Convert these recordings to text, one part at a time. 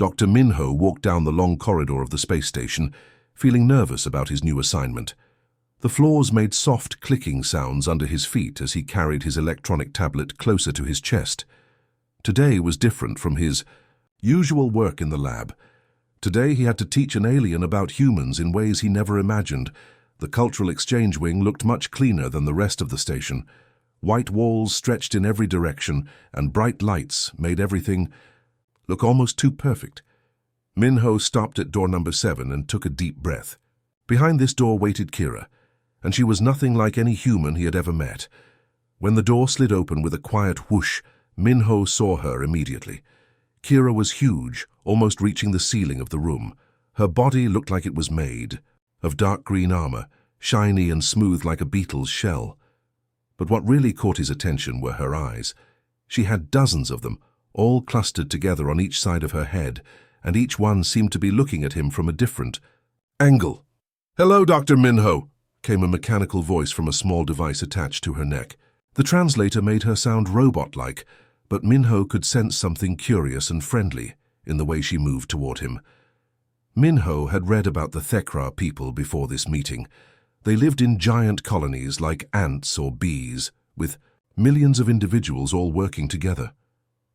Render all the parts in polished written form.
Dr. Minho walked down the long corridor of the space station, feeling nervous about his new assignment. The floors made soft clicking sounds under his feet as he carried his electronic tablet closer to his chest. Today was different from his usual work in the lab. Today he had to teach an alien about humans in ways he never imagined. The cultural exchange wing looked much cleaner than the rest of the station. White walls stretched in every direction, and bright lights made everything look almost too perfect. Minho stopped at door number 7 and took a deep breath. Behind this door waited Kira, and she was nothing like any human he had ever met. When the door slid open with a quiet whoosh, Minho saw her immediately. Kira was huge, almost reaching the ceiling of the room. Her body looked like it was made of dark green armor, shiny and smooth like a beetle's shell. But what really caught his attention were her eyes. She had dozens of them, all clustered together on each side of her head, and each one seemed to be looking at him from a different angle. "Hello, Dr. Minho," came a mechanical voice from a small device attached to her neck. The translator made her sound robot-like, but Minho could sense something curious and friendly in the way she moved toward him. Minho had read about the Thekra people before this meeting. They lived in giant colonies like ants or bees, with millions of individuals all working together.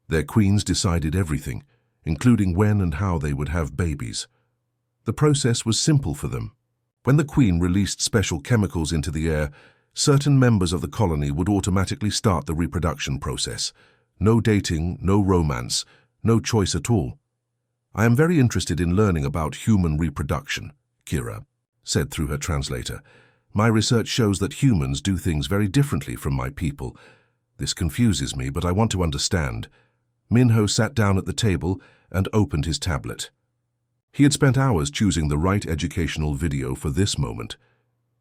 Their queens decided everything, including when and how they would have babies. The process was simple for them. When the queen released special chemicals into the air, certain members of the colony would automatically start the reproduction process. No dating, no romance, no choice at all. "I am very interested in learning about human reproduction," Kira said through her translator. "My research shows that humans do things very differently from my people. This confuses me, but I want to understand." Minho sat down at the table and opened his tablet. He had spent hours choosing the right educational video for this moment.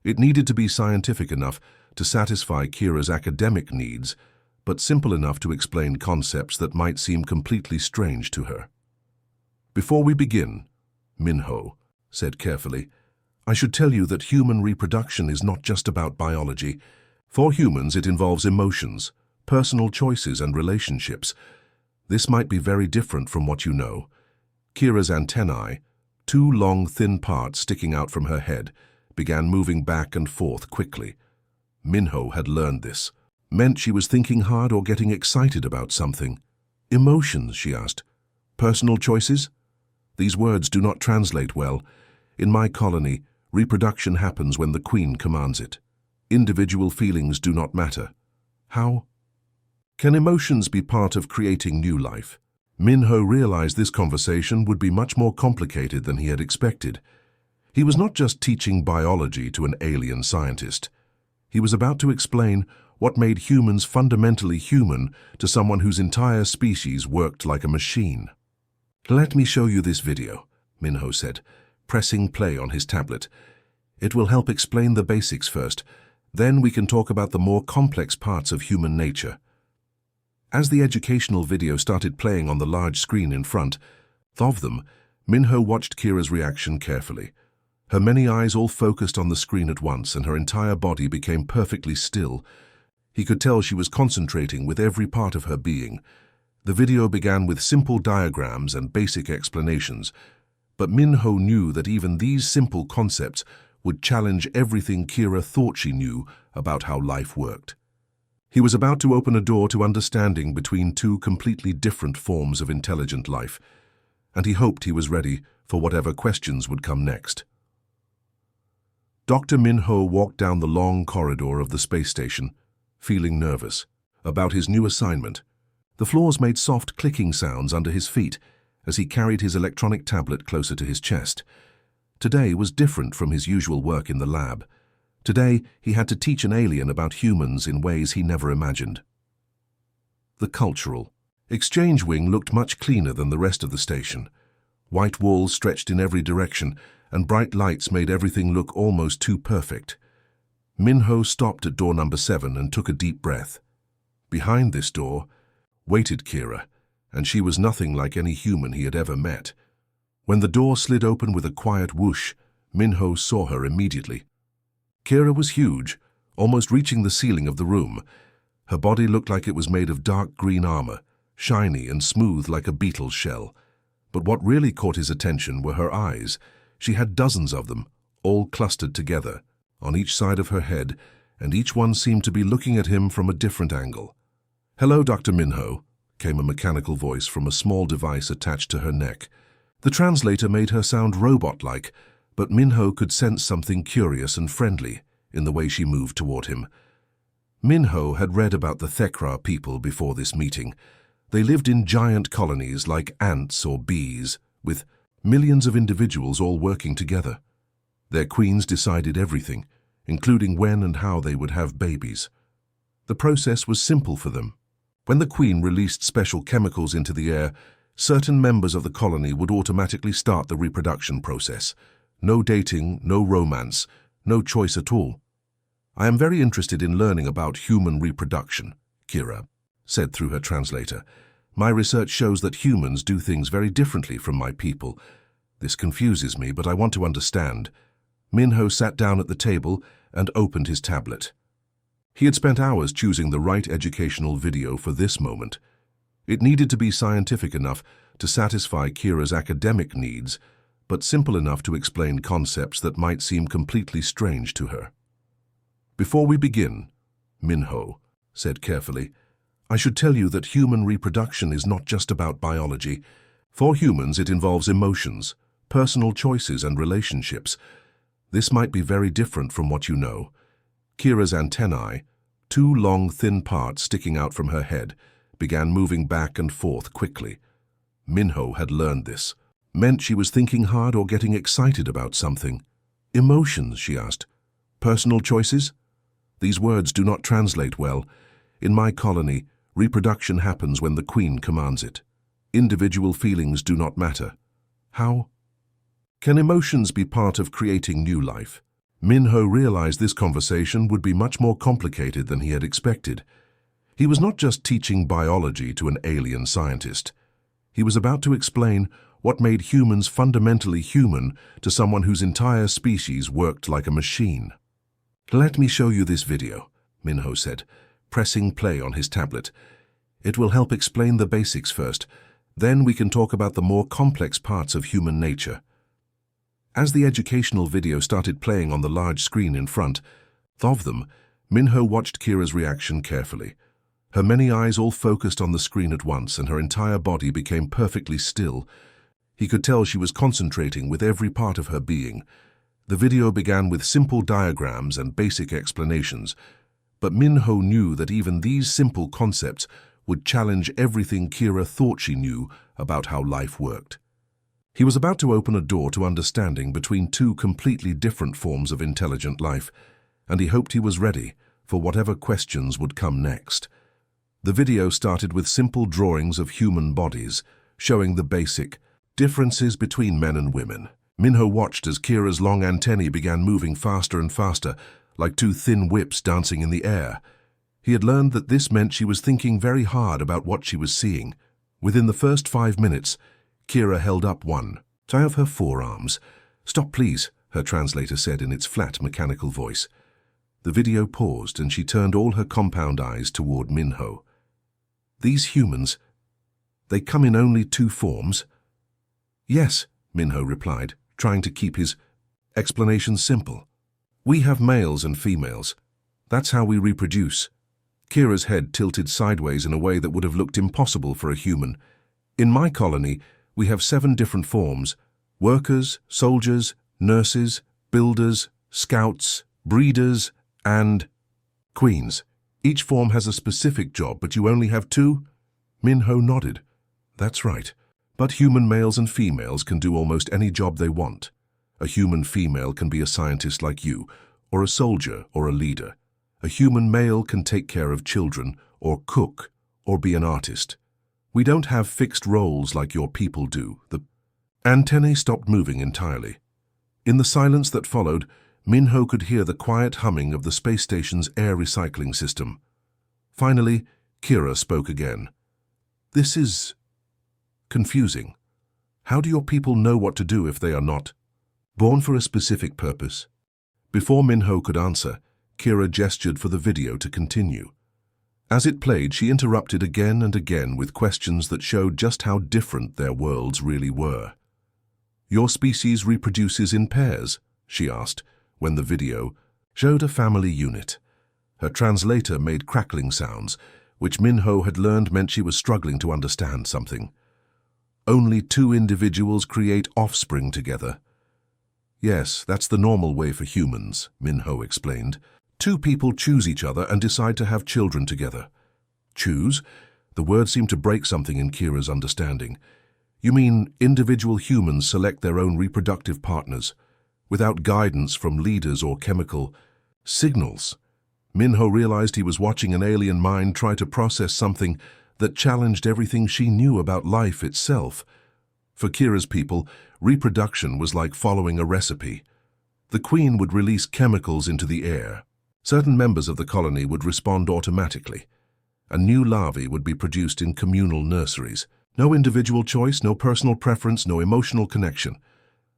It needed to be scientific enough to satisfy Kira's academic needs, but simple enough to explain concepts that might seem completely strange to her. "Before we begin," Minho said carefully, "I should tell you that human reproduction is not just about biology. For humans, it involves emotions, personal choices, and relationships. This might be very different from what you know." Kira's antennae, two long, thin parts sticking out from her head, began moving back and forth quickly. Minho had learned this. Meant she was thinking hard or getting excited about something. "Emotions," she asked. "Personal choices?" "These words do not translate well. In my colony, reproduction happens when the queen commands it. Individual feelings do not matter." "How can emotions be part of creating new life?" Minho realized this conversation would be much more complicated than he had expected. He was not just teaching biology to an alien scientist. He was about to explain what made humans fundamentally human to someone whose entire species worked like a machine. "Let me show you this video," Minho said, pressing play on his tablet. "It will help explain the basics first. Then we can talk about the more complex parts of human nature." As the educational video started playing on the large screen in front of them, Minho watched Kira's reaction carefully. Her many eyes all focused on the screen at once, and her entire body became perfectly still. He could tell she was concentrating with every part of her being. The video began with simple diagrams and basic explanations, but Minho knew that even these simple concepts would challenge everything Kira thought she knew about how life worked. He was about to open a door to understanding between two completely different forms of intelligent life, and he hoped he was ready for whatever questions would come next. Dr. Minho walked down the long corridor of the space station, feeling nervous about his new assignment. The floors made soft clicking sounds under his feet as he carried his electronic tablet closer to his chest. Today was different from his usual work in the lab. Today, he had to teach an alien about humans in ways he never imagined. The cultural exchange wing looked much cleaner than the rest of the station. White walls stretched in every direction, and bright lights made everything look almost too perfect. Minho stopped at door number 7 and took a deep breath. Behind this door waited Kira, and she was nothing like any human he had ever met. When the door slid open with a quiet whoosh, Minho saw her immediately. Kira was huge, almost reaching the ceiling of the room. Her body looked like it was made of dark green armor, shiny and smooth like a beetle's shell. But what really caught his attention were her eyes. She had dozens of them, all clustered together, on each side of her head, and each one seemed to be looking at him from a different angle. "Hello, Dr. Minho," came a mechanical voice from a small device attached to her neck. The translator made her sound robot-like, but Minho could sense something curious and friendly in the way she moved toward him. Minho had read about the Thekra people before this meeting. They lived in giant colonies like ants or bees, with millions of individuals all working together. Their queens decided everything, including when and how they would have babies. The process was simple for them. When the queen released special chemicals into the air, certain members of the colony would automatically start the reproduction process. No dating, no romance, no choice at all. "I am very interested in learning about human reproduction," Kira said through her translator. "My research shows that humans do things very differently from my people. This confuses me, but I want to understand." Minho sat down at the table and opened his tablet. He had spent hours choosing the right educational video for this moment. It needed to be scientific enough to satisfy Kira's academic needs, but simple enough to explain concepts that might seem completely strange to her. "Before we begin," Minho said carefully, "I should tell you that human reproduction is not just about biology. For humans, it involves emotions, personal choices, and relationships. This might be very different from what you know." Kira's antennae, two long, thin parts sticking out from her head, began moving back and forth quickly. Minho had learned this. Meant she was thinking hard or getting excited about something. "Emotions?" she asked. "Personal choices?" "These words do not translate well. In my colony, reproduction happens when the queen commands it. Individual feelings do not matter." "How can emotions be part of creating new life?" Minho realized this conversation would be much more complicated than he had expected. He was not just teaching biology to an alien scientist. He was about to explain what made humans fundamentally human to someone whose entire species worked like a machine. "Let me show you this video," Minho said, pressing play on his tablet. "It will help explain the basics first. Then we can talk about the more complex parts of human nature." As the educational video started playing on the large screen in front of them, Minho watched Kira's reaction carefully. Her many eyes all focused on the screen at once, and her entire body became perfectly still. He could tell she was concentrating with every part of her being. The video began with simple diagrams and basic explanations, but Minho knew that even these simple concepts would challenge everything Kira thought she knew about how life worked. He was about to open a door to understanding between two completely different forms of intelligent life, and he hoped he was ready for whatever questions would come next. The video started with simple drawings of human bodies, showing the basic differences between men and women. Minho watched as Kira's long antennae began moving faster and faster, like two thin whips dancing in the air. He had learned that this meant she was thinking very hard about what she was seeing. Within the first 5 minutes, Kira held up one tie of her forearms. "Stop, please," her translator said in its flat, mechanical voice. The video paused, and she turned all her compound eyes toward Minho. "These humans, they come in only 2 forms?" "Yes," Minho replied, trying to keep his explanation simple. "We have males and females. That's how we reproduce." Kira's head tilted sideways in a way that would have looked impossible for a human. "In my colony, we have 7 different forms: workers, soldiers, nurses, builders, scouts, breeders, and queens. Each form has a specific job, but you only have 2? Minho nodded. "That's right. But human males and females can do almost any job they want. A human female can be a scientist like you, or a soldier, or a leader. A human male can take care of children, or cook, or be an artist. We don't have fixed roles like your people do." The antennae stopped moving entirely. In the silence that followed, Minho could hear the quiet humming of the space station's air recycling system. Finally, Kira spoke again. "This is confusing. How do your people know what to do if they are not born for a specific purpose?" Before Minho could answer, Kira gestured for the video to continue. As it played, she interrupted again and again with questions that showed just how different their worlds really were. "Your species reproduces in pairs?" she asked, when the video showed a family unit. Her translator made crackling sounds, which Minho had learned meant she was struggling to understand something. "Only two individuals create offspring together." "Yes, that's the normal way for humans," Minho explained. "Two people choose each other and decide to have children together." "Choose?" The word seemed to break something in Kira's understanding. "You mean individual humans select their own reproductive partners, without guidance from leaders or chemical signals?" Minho realized he was watching an alien mind try to process something that challenged everything she knew about life itself. For Kira's people, reproduction was like following a recipe. The queen would release chemicals into the air. Certain members of the colony would respond automatically. A new larvae would be produced in communal nurseries. No individual choice, no personal preference, no emotional connection.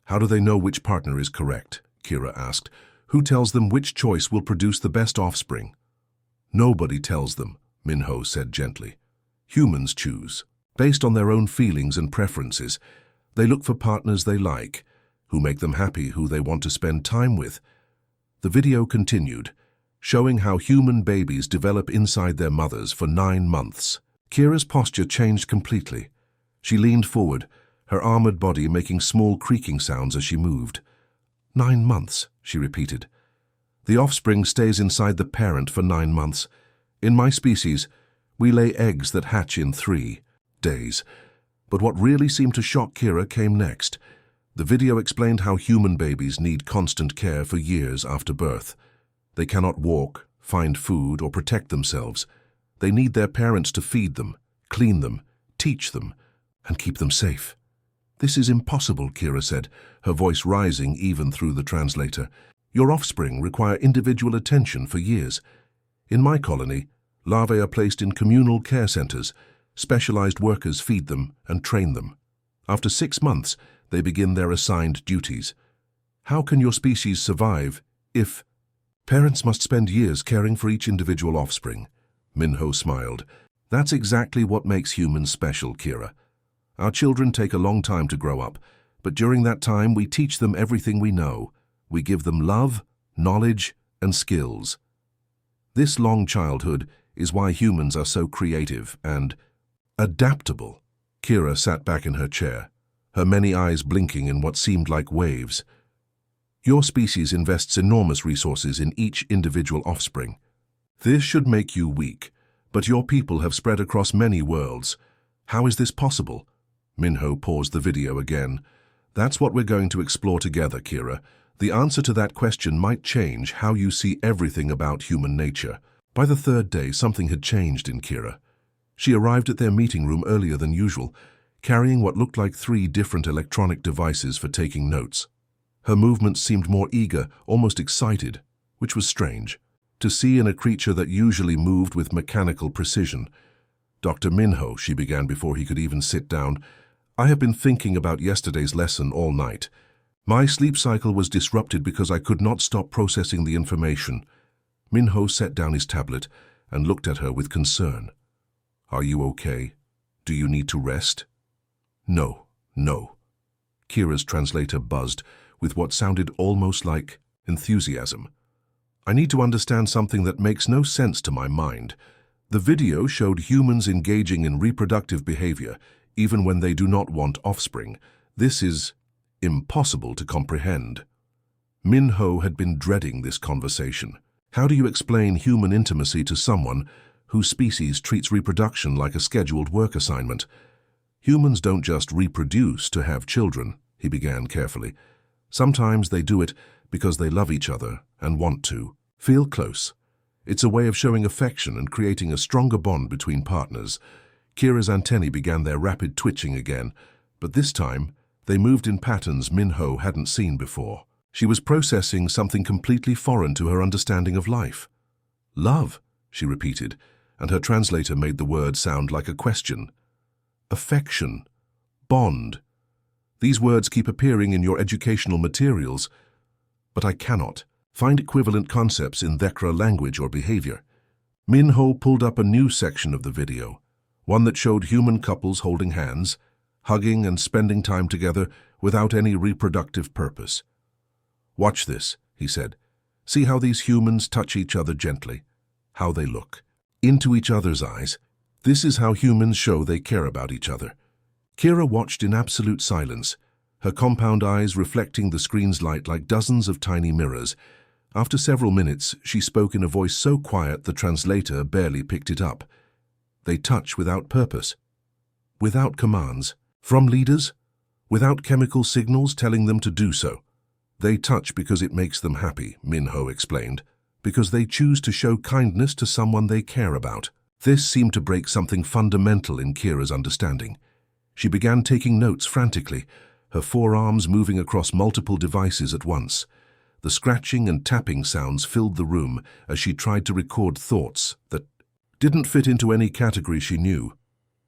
"How do they know which partner is correct?" Kira asked. "Who tells them which choice will produce the best offspring?" "Nobody tells them," Minho said gently. "Humans choose. Based on their own feelings and preferences, they look for partners they like, who make them happy, who they want to spend time with." The video continued, showing how human babies develop inside their mothers for 9 months. Kira's posture changed completely. She leaned forward, her armored body making small creaking sounds as she moved. 9 months, she repeated. "The offspring stays inside the parent for 9 months. In my species, we lay eggs that hatch in 3 days. But what really seemed to shock Kira came next. The video explained how human babies need constant care for years after birth. They cannot walk, find food, or protect themselves. They need their parents to feed them, clean them, teach them, and keep them safe. "This is impossible," Kira said, her voice rising even through the translator. "Your offspring require individual attention for years. In my colony, larvae are placed in communal care centers. Specialized workers feed them and train them. After 6 months, they begin their assigned duties. How can your species survive if—" "Parents must spend years caring for each individual offspring." Minho smiled. "That's exactly what makes humans special, Kira. Our children take a long time to grow up, but during that time we teach them everything we know. We give them love, knowledge, and skills. This long childhood is why humans are so creative and adaptable." Kira sat back in her chair, her many eyes blinking in what seemed like waves. "Your species invests enormous resources in each individual offspring. This should make you weak, but your people have spread across many worlds. How is this possible?" Minho paused the video again. "That's what we're going to explore together, Kira. The answer to that question might change how you see everything about human nature." By the 3rd day, something had changed in Kira. She arrived at their meeting room earlier than usual, carrying what looked like 3 different electronic devices for taking notes. Her movements seemed more eager, almost excited, which was strange to see in a creature that usually moved with mechanical precision. "Dr. Minho," she began before he could even sit down, "I have been thinking about yesterday's lesson all night. My sleep cycle was disrupted because I could not stop processing the information." Minho set down his tablet and looked at her with concern. "Are you okay? Do you need to rest?" No. Kira's translator buzzed with what sounded almost like enthusiasm. "I need to understand something that makes no sense to my mind. The video showed humans engaging in reproductive behavior, even when they do not want offspring. This is impossible to comprehend." Minho had been dreading this conversation. How do you explain human intimacy to someone whose species treats reproduction like a scheduled work assignment? "Humans don't just reproduce to have children," he began carefully. "Sometimes they do it because they love each other and want to feel close. It's a way of showing affection and creating a stronger bond between partners." Kira's antennae began their rapid twitching again, but this time they moved in patterns Minho hadn't seen before. She was processing something completely foreign to her understanding of life. "Love," she repeated, and her translator made the word sound like a question. "Affection. Bond. These words keep appearing in your educational materials, but I cannot find equivalent concepts in Dhekra language or behavior." Minho pulled up a new section of the video, one that showed human couples holding hands, hugging and spending time together without any reproductive purpose. "Watch this," he said. "See how these humans touch each other gently, how they look into each other's eyes. This is how humans show they care about each other." Kira watched in absolute silence, her compound eyes reflecting the screen's light like dozens of tiny mirrors. After several minutes, she spoke in a voice so quiet the translator barely picked it up. "They touch without purpose, without commands, from leaders, without chemical signals telling them to do so. They touch because it makes them happy," Minho explained, "because they choose to show kindness to someone they care about." This seemed to break something fundamental in Kira's understanding. She began taking notes frantically, her forearms moving across multiple devices at once. The scratching and tapping sounds filled the room as she tried to record thoughts that didn't fit into any category she knew.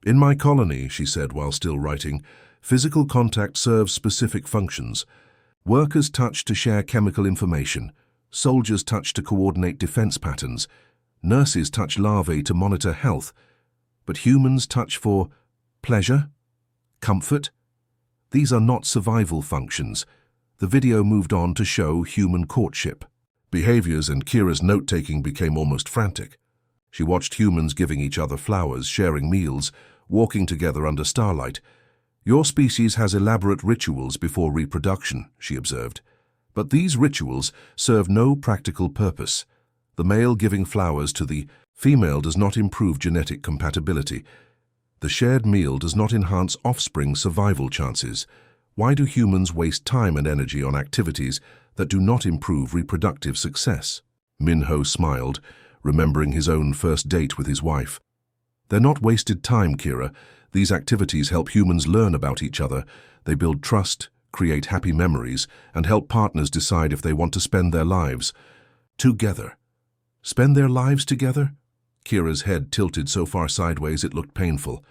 "In my colony," she said while still writing, "physical contact serves specific functions. Workers touch to share chemical information. Soldiers touch to coordinate defense patterns. Nurses touch larvae to monitor health. But humans touch for pleasure? Comfort? These are not survival functions." The video moved on to show human courtship behaviors, and Kira's note-taking became almost frantic. She watched humans giving each other flowers, sharing meals, walking together under starlight. "Your species has elaborate rituals before reproduction," she observed. "But these rituals serve no practical purpose. The male giving flowers to the female does not improve genetic compatibility. The shared meal does not enhance offspring survival chances. Why do humans waste time and energy on activities that do not improve reproductive success?" Minho smiled, remembering his own first date with his wife. "They're not wasted time, Kira. These activities help humans learn about each other. They build trust, create happy memories, and help partners decide if they want to spend their lives together." "Spend their lives together?" Kira's head tilted so far sideways it looked painful.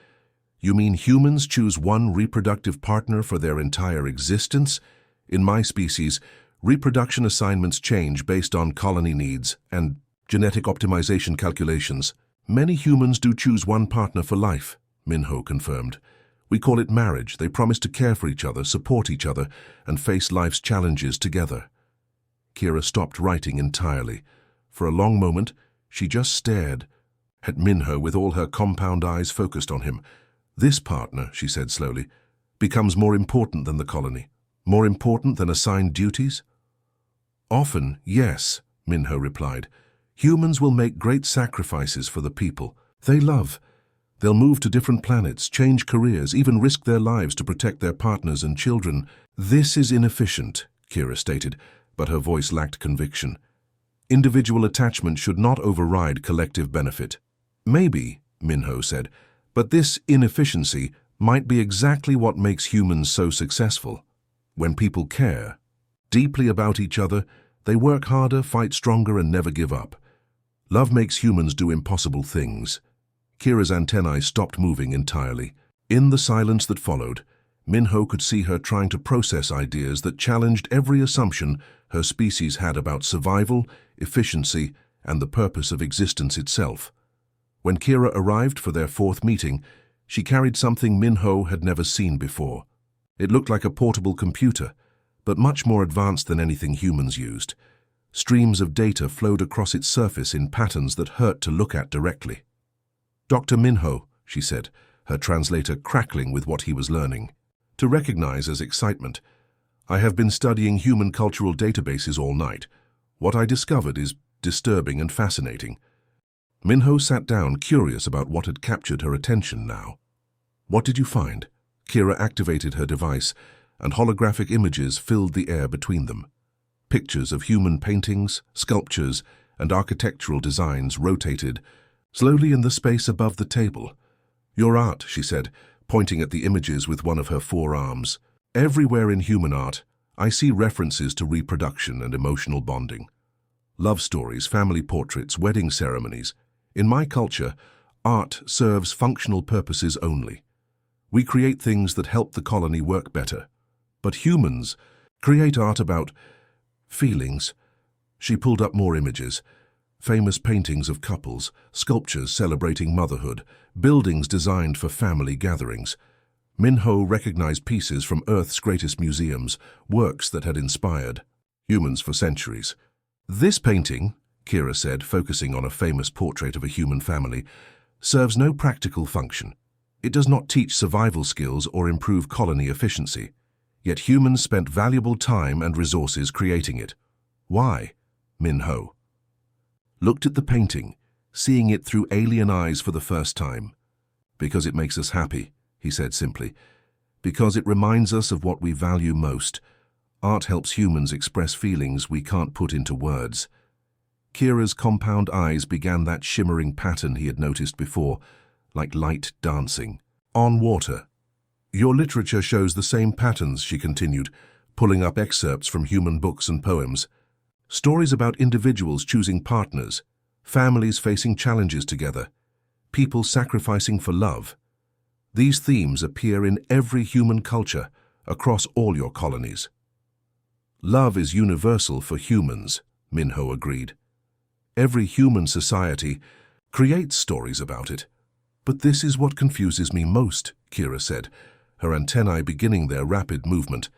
"You mean humans choose one reproductive partner for their entire existence? In my species, reproduction assignments change based on colony needs and genetic optimization calculations. Many humans do choose one partner for life," Minho confirmed. "We call it marriage. They promise to care for each other, support each other, and face life's challenges together." Kira stopped writing entirely. For a long moment, she just stared at Minho with all her compound eyes focused on him. "This partner," she said slowly, "becomes more important than the colony, more important than assigned duties?" "Often, yes," Minho replied. "Humans will make great sacrifices for the people they love. They'll move to different planets, change careers, even risk their lives to protect their partners and children." "This is inefficient," Kira stated, but her voice lacked conviction. "Individual attachment should not override collective benefit." "Maybe," Minho said, "but this inefficiency might be exactly what makes humans so successful. When people care deeply about each other, they work harder, fight stronger, and never give up. Love makes humans do impossible things." Kira's antennae stopped moving entirely. In the silence that followed, Minho could see her trying to process ideas that challenged every assumption her species had about survival, efficiency, and the purpose of existence itself. When Kira arrived for their fourth meeting, she carried something Minho had never seen before. It looked like a portable computer, but much more advanced than anything humans used. Streams of data flowed across its surface in patterns that hurt to look at directly. "Dr. Minho," she said, her translator crackling with what he was learning. To recognize as excitement, "I have been studying human cultural databases all night. What I discovered is disturbing and fascinating." Minho sat down, curious about what had captured her attention now. "What did you find?" Kira activated her device, and holographic images filled the air between them. Pictures of human paintings, sculptures, and architectural designs rotated slowly in the space above the table. "Your art," she said, pointing at the images with one of her forearms. "Everywhere in human art, I see references to reproduction and emotional bonding. Love stories, family portraits, wedding ceremonies. In my culture, art serves functional purposes only. We create things that help the colony work better. But humans create art about feelings." She pulled up more images. Famous paintings of couples, sculptures celebrating motherhood, buildings designed for family gatherings. Minho recognized pieces from Earth's greatest museums, works that had inspired humans for centuries. This painting, Kira said, focusing on a famous portrait of a human family, serves no practical function. It does not teach survival skills or improve colony efficiency. Yet humans spent valuable time and resources creating it. Why? Minho looked at the painting, seeing it through alien eyes for the first time. Because it makes us happy, he said simply. Because it reminds us of what we value most. Art helps humans express feelings we can't put into words. Kira's compound eyes began that shimmering pattern he had noticed before, like light dancing on water. Your literature shows the same patterns, she continued, pulling up excerpts from human books and poems. Stories about individuals choosing partners, families facing challenges together, people sacrificing for love. These themes appear in every human culture, across all your colonies. Love is universal for humans, Minho agreed. Every human society creates stories about it. But this is what confuses me most, Kira said, her antennae beginning their rapid movement.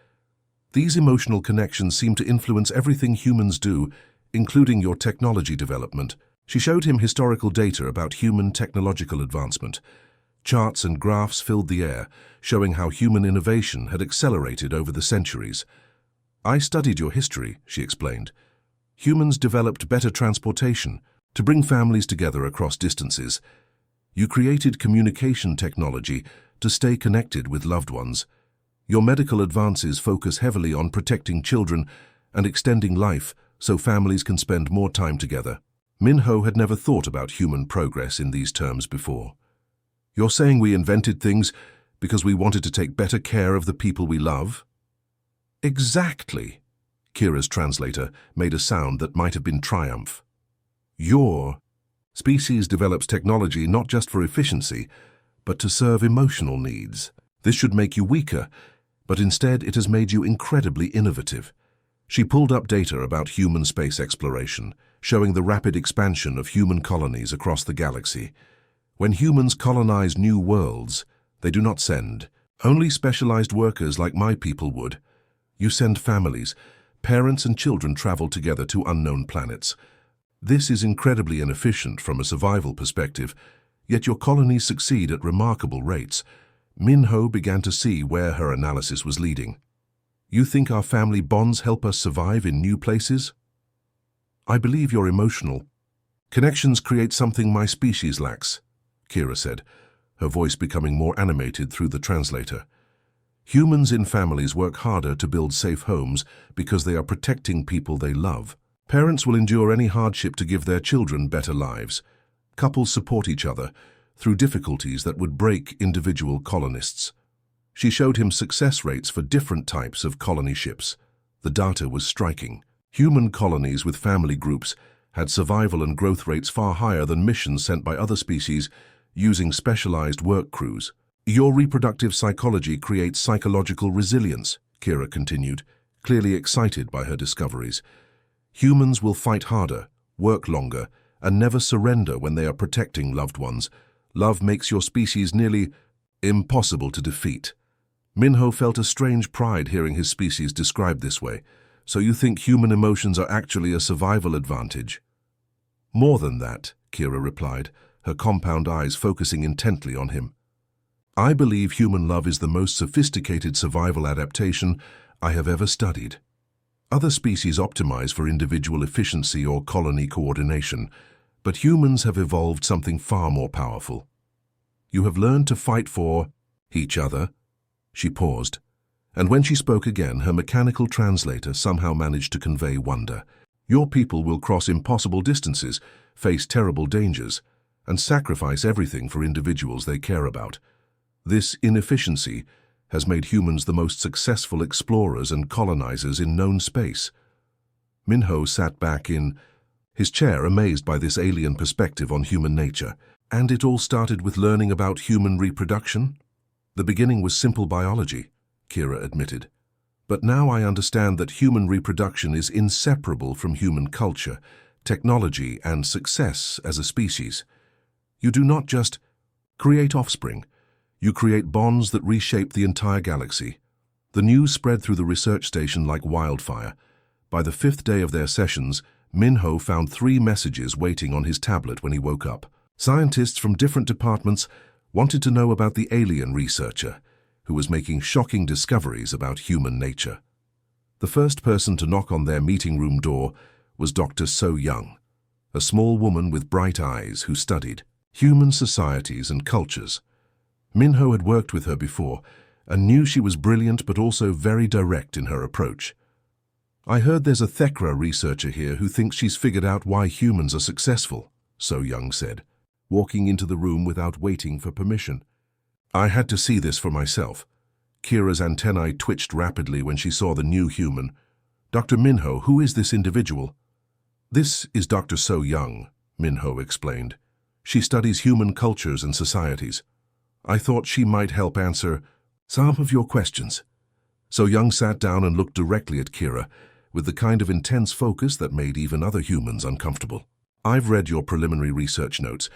These emotional connections seem to influence everything humans do, including your technology development. She showed him historical data about human technological advancement. Charts and graphs filled the air, showing how human innovation had accelerated over the centuries. I studied your history, she explained. Humans developed better transportation to bring families together across distances. You created communication technology to stay connected with loved ones. Your medical advances focus heavily on protecting children and extending life so families can spend more time together. Minho had never thought about human progress in these terms before. You're saying we invented things because we wanted to take better care of the people we love? Exactly. Kira's translator made a sound that might have been triumph. Your species develops technology not just for efficiency, but to serve emotional needs. This should make you weaker, but instead it has made you incredibly innovative. She pulled up data about human space exploration, showing the rapid expansion of human colonies across the galaxy. When humans colonize new worlds, they do not send only specialized workers like my people would. You send families. Parents and children travel together to unknown planets. This is incredibly inefficient from a survival perspective, yet your colonies succeed at remarkable rates. Minho began to see where her analysis was leading. You think our family bonds help us survive in new places? I believe you're emotional. Connections create something my species lacks, Kira said, her voice becoming more animated through the translator. Humans in families work harder to build safe homes because they are protecting people they love. Parents will endure any hardship to give their children better lives. Couples support each other through difficulties that would break individual colonists. She showed him success rates for different types of colony ships. The data was striking. Human colonies with family groups had survival and growth rates far higher than missions sent by other species using specialized work crews. Your reproductive psychology creates psychological resilience, Kira continued, clearly excited by her discoveries. Humans will fight harder, work longer, and never surrender when they are protecting loved ones. Love makes your species nearly impossible to defeat. Minho felt a strange pride hearing his species described this way. So you think human emotions are actually a survival advantage? More than that, Kira replied, her compound eyes focusing intently on him. I believe human love is the most sophisticated survival adaptation I have ever studied. Other species optimize for individual efficiency or colony coordination, but humans have evolved something far more powerful. You have learned to fight for each other. She paused, and when she spoke again, her mechanical translator somehow managed to convey wonder. Your people will cross impossible distances, face terrible dangers, and sacrifice everything for individuals they care about. This inefficiency has made humans the most successful explorers and colonizers in known space. Minho sat back in his chair, amazed by this alien perspective on human nature. And it all started with learning about human reproduction? The beginning was simple biology, Kira admitted. But now I understand that human reproduction is inseparable from human culture, technology, and success as a species. You do not just create offspring. You create bonds that reshape the entire galaxy. The news spread through the research station like wildfire. By the 5th day of their sessions, Minho found 3 messages waiting on his tablet when he woke up. Scientists from different departments wanted to know about the alien researcher, who was making shocking discoveries about human nature. The first person to knock on their meeting room door was Dr. So Young, a small woman with bright eyes who studied human societies and cultures. Minho had worked with her before and knew she was brilliant but also very direct in her approach. "I heard there's a Thekra researcher here who thinks she's figured out why humans are successful," So Young said, walking into the room without waiting for permission. I had to see this for myself. Kira's antennae twitched rapidly when she saw the new human. "Dr. Minho, who is this individual?" "This is Dr. So Young," Minho explained. "She studies human cultures and societies. I thought she might help answer some of your questions." So Young sat down and looked directly at Kira, with the kind of intense focus that made even other humans uncomfortable. "I've read your preliminary research notes.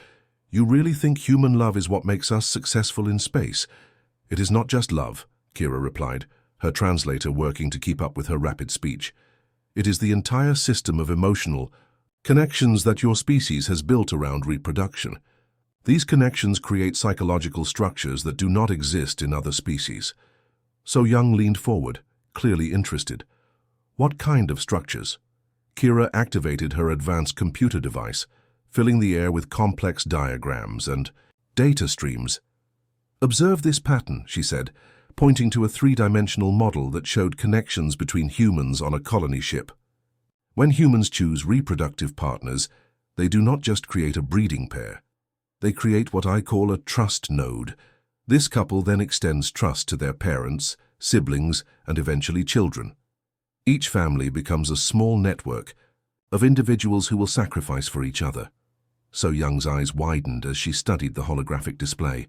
You really think human love is what makes us successful in space?" "It is not just love," Kira replied, her translator working to keep up with her rapid speech. "It is the entire system of emotional connections that your species has built around reproduction. These connections create psychological structures that do not exist in other species." So Young leaned forward, clearly interested. "What kind of structures?" Kira activated her advanced computer device, filling the air with complex diagrams and data streams. "Observe this pattern," she said, pointing to a 3-dimensional model that showed connections between humans on a colony ship. When humans choose reproductive partners, they do not just create a breeding pair. They create what I call a trust node. This couple then extends trust to their parents, siblings, and eventually children. Each family becomes a small network of individuals who will sacrifice for each other. So Young's eyes widened as she studied the holographic display.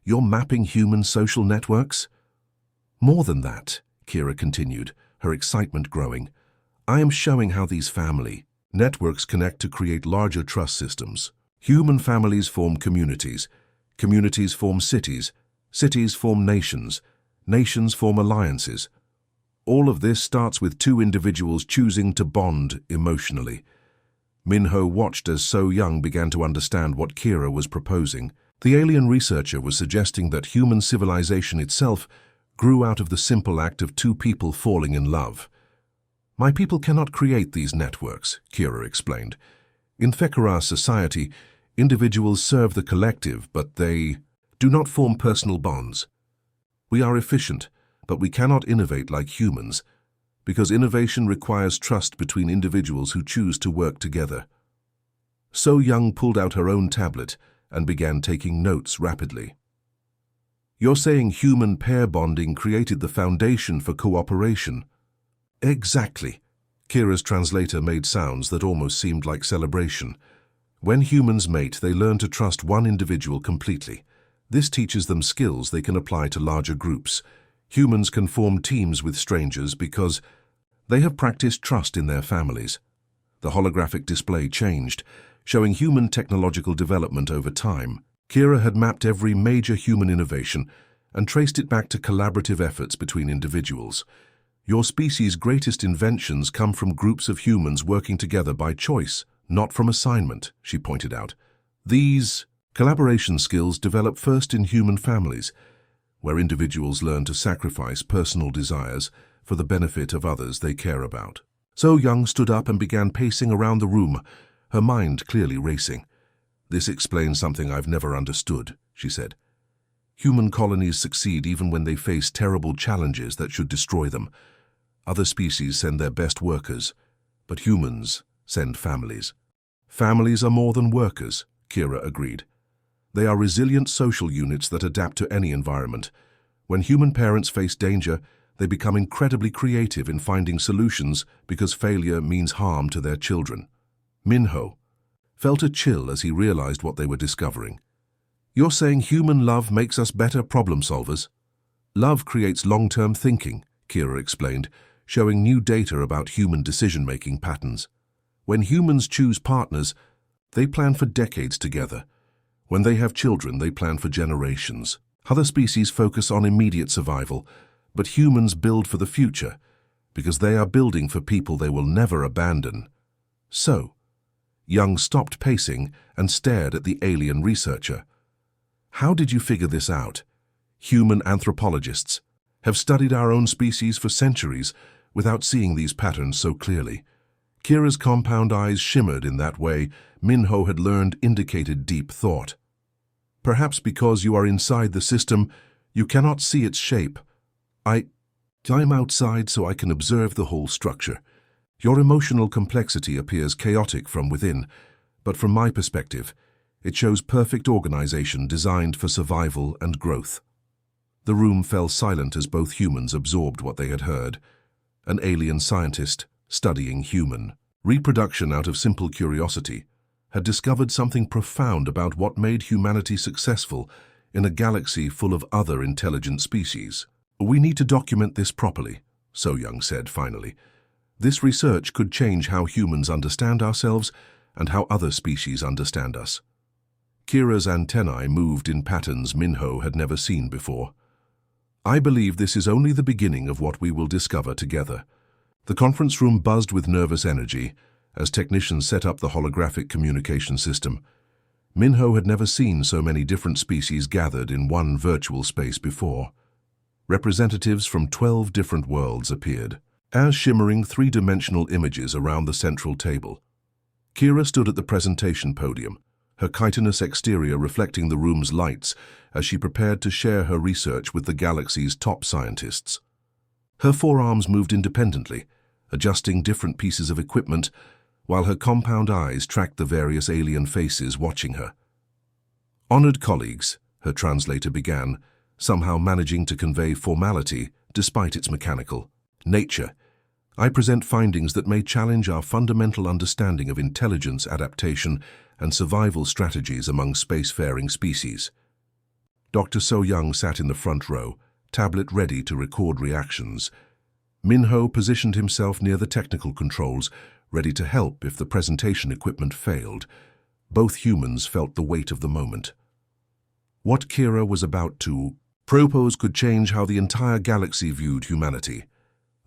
"You're mapping human social networks?" "More than that," Kira continued, her excitement growing. "I am showing how these family networks connect to create larger trust systems. Human families form communities. Communities form cities. Cities form nations. Nations form alliances. All of this starts with 2 individuals choosing to bond emotionally." Minho watched as So Young began to understand what Kira was proposing. The alien researcher was suggesting that human civilization itself grew out of the simple act of 2 people falling in love. "My people cannot create these networks," Kira explained. "In Thekra society, individuals serve the collective, but they do not form personal bonds. We are efficient, but we cannot innovate like humans, because innovation requires trust between individuals who choose to work together." So Young pulled out her own tablet and began taking notes rapidly. "You're saying human pair bonding created the foundation for cooperation?" "Exactly." Kira's translator made sounds that almost seemed like celebration. "When humans mate, they learn to trust one individual completely. This teaches them skills they can apply to larger groups. Humans can form teams with strangers because they have practiced trust in their families." The holographic display changed, showing human technological development over time. Kira had mapped every major human innovation and traced it back to collaborative efforts between individuals. "Your species' greatest inventions come from groups of humans working together by choice, not from assignment," she pointed out. "These collaboration skills develop first in human families, where individuals learn to sacrifice personal desires for the benefit of others they care about." So Young stood up and began pacing around the room, her mind clearly racing. "This explains something I've never understood," she said. "Human colonies succeed even when they face terrible challenges that should destroy them. Other species send their best workers, but humans send families." "Families are more than workers," Kira agreed. "They are resilient social units that adapt to any environment. When human parents face danger, they become incredibly creative in finding solutions because failure means harm to their children." Minho felt a chill as he realized what they were discovering. "You're saying human love makes us better problem solvers?" "Love creates long-term thinking," Kira explained, showing new data about human decision-making patterns. When humans choose partners, they plan for decades together. When they have children, they plan for generations. Other species focus on immediate survival, but humans build for the future, because they are building for people they will never abandon. So, Young stopped pacing and stared at the alien researcher. How did you figure this out? Human anthropologists have studied our own species for centuries without seeing these patterns so clearly. Kira's compound eyes shimmered in that way Minho had learned indicated deep thought. Perhaps because you are inside the system, you cannot see its shape. I'm outside so I can observe the whole structure. Your emotional complexity appears chaotic from within, but from my perspective, it shows perfect organization designed for survival and growth. The room fell silent as both humans absorbed what they had heard. An alien scientist, studying human reproduction out of simple curiosity, had discovered something profound about what made humanity successful in a galaxy full of other intelligent species. We need to document this properly, So Young said finally. This research could change how humans understand ourselves and how other species understand us. Kira's antennae moved in patterns Minho had never seen before. I believe this is only the beginning of what we will discover together. The conference room buzzed with nervous energy as technicians set up the holographic communication system. Minho had never seen so many different species gathered in one virtual space before. Representatives from 12 different worlds appeared, as shimmering three-dimensional images around the central table. Kira stood at the presentation podium, her chitinous exterior reflecting the room's lights as she prepared to share her research with the galaxy's top scientists. Her forearms moved independently, adjusting different pieces of equipment, while her compound eyes tracked the various alien faces watching her. Honored colleagues, her translator began, somehow managing to convey formality despite its mechanical nature. I present findings that may challenge our fundamental understanding of intelligence adaptation and survival strategies among spacefaring species. Dr. So Young sat in the front row, tablet ready to record reactions. Minho positioned himself near the technical controls, ready to help if the presentation equipment failed. Both humans felt the weight of the moment. What Kira was about to propose could change how the entire galaxy viewed humanity.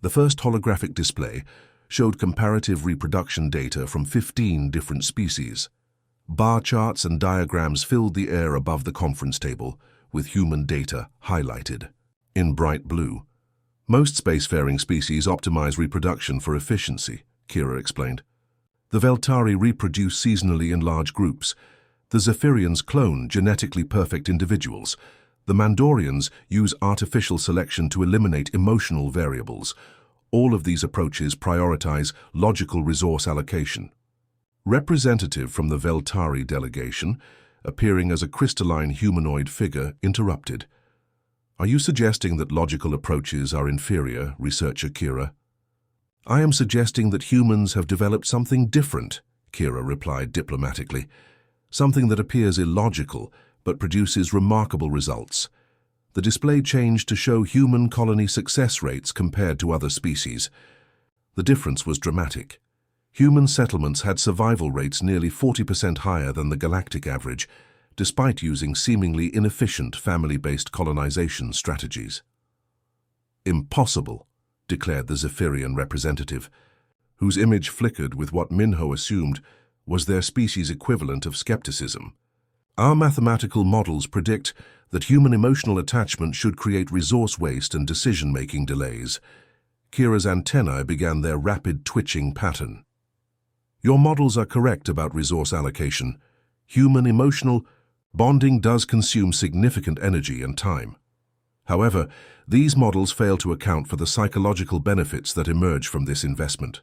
The first holographic display showed comparative reproduction data from 15 different species. Bar charts and diagrams filled the air above the conference table, with human data highlighted in bright blue. Most spacefaring species optimize reproduction for efficiency, Kira explained. The Veltari reproduce seasonally in large groups. The Zephyrians clone genetically perfect individuals. The Mandorians use artificial selection to eliminate emotional variables. All of these approaches prioritize logical resource allocation. Representative from the Veltari delegation, appearing as a crystalline humanoid figure, interrupted. Are you suggesting that logical approaches are inferior, researcher Kira? I am suggesting that humans have developed something different, Kira replied diplomatically. Something that appears illogical, but produces remarkable results. The display changed to show human colony success rates compared to other species. The difference was dramatic. Human settlements had survival rates nearly 40% higher than the galactic average, despite using seemingly inefficient family-based colonization strategies. Impossible, declared the Zephyrian representative, whose image flickered with what Minho assumed was their species' equivalent of skepticism. Our mathematical models predict that human emotional attachment should create resource waste and decision-making delays. Kira's antennae began their rapid twitching pattern. Your models are correct about resource allocation. Human emotional bonding does consume significant energy and time. However, these models fail to account for the psychological benefits that emerge from this investment.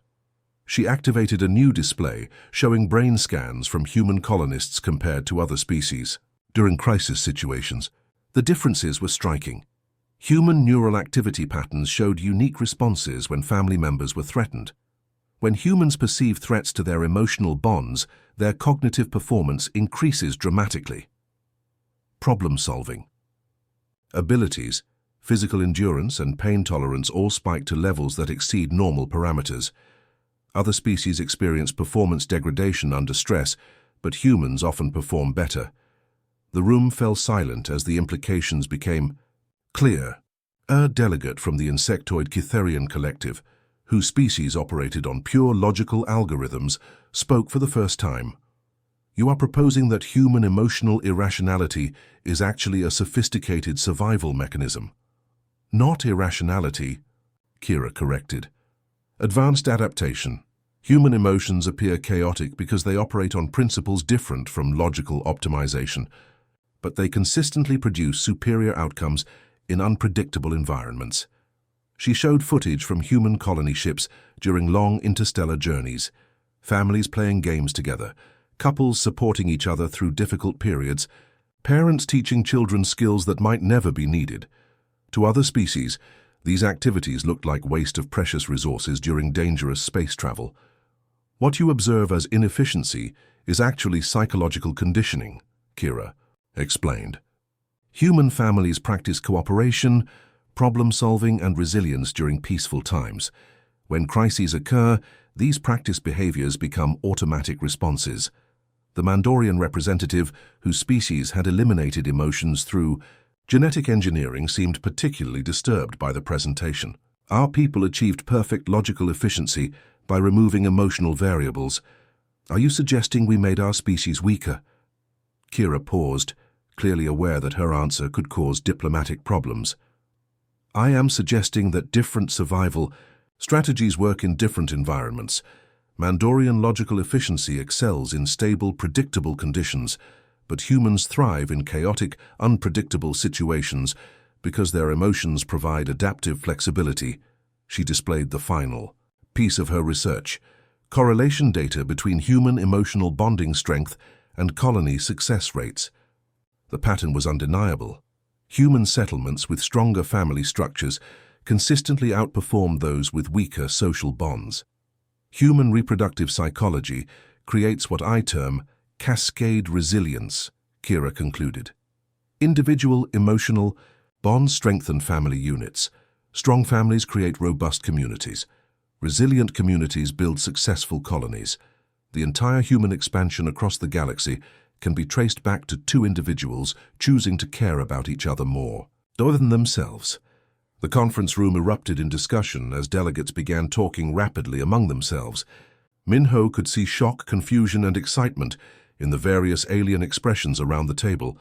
She activated a new display showing brain scans from human colonists compared to other species. During crisis situations, the differences were striking. Human neural activity patterns showed unique responses when family members were threatened. When humans perceive threats to their emotional bonds, their cognitive performance increases dramatically. Problem solving. Abilities, physical endurance and pain tolerance all spiked to levels that exceed normal parameters. Other species experience performance degradation under stress, but humans often perform better. The room fell silent as the implications became clear. A delegate from the insectoid Cytherian collective, whose species operated on pure logical algorithms, spoke for the first time. You are proposing that human emotional irrationality is actually a sophisticated survival mechanism. Not irrationality, Kira corrected. Advanced adaptation. Human emotions appear chaotic because they operate on principles different from logical optimization, but they consistently produce superior outcomes in unpredictable environments. She showed footage from human colony ships during long interstellar journeys, families playing games together, couples supporting each other through difficult periods, parents teaching children skills that might never be needed. To other species, these activities looked like waste of precious resources during dangerous space travel. What you observe as inefficiency is actually psychological conditioning, Kira explained. Human families practice cooperation, problem-solving, and resilience during peaceful times. When crises occur, these practiced behaviors become automatic responses. The Mandorian representative, whose species had eliminated emotions through genetic engineering, seemed particularly disturbed by the presentation. Our people achieved perfect logical efficiency by removing emotional variables. Are you suggesting we made our species weaker? Kira paused, clearly aware that her answer could cause diplomatic problems. I am suggesting that different survival strategies work in different environments. Mandorian logical efficiency excels in stable, predictable conditions, but humans thrive in chaotic, unpredictable situations because their emotions provide adaptive flexibility. She displayed the final piece of her research: correlation data between human emotional bonding strength and colony success rates. The pattern was undeniable. Human settlements with stronger family structures consistently outperformed those with weaker social bonds. Human reproductive psychology creates what I term cascade resilience, Kira concluded. Individual emotional bonds strengthen family units. Strong families create robust communities. Resilient communities build successful colonies. The entire human expansion across the galaxy can be traced back to two individuals choosing to care about each other more than themselves. The conference room erupted in discussion as delegates began talking rapidly among themselves. Minho could see shock, confusion, and excitement in the various alien expressions around the table.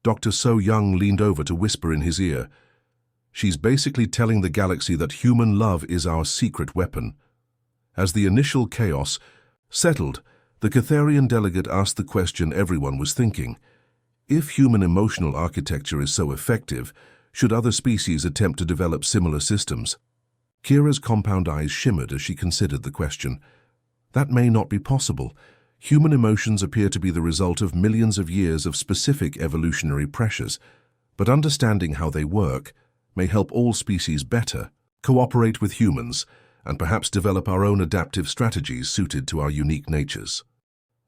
Dr. So Young leaned over to whisper in his ear, "She's basically telling the galaxy that human love is our secret weapon." As the initial chaos settled, the Cytherian delegate asked the question everyone was thinking. If human emotional architecture is so effective, should other species attempt to develop similar systems? Kira's compound eyes shimmered as she considered the question. That may not be possible. Human emotions appear to be the result of millions of years of specific evolutionary pressures, but understanding how they work may help all species better cooperate with humans and perhaps develop our own adaptive strategies suited to our unique natures.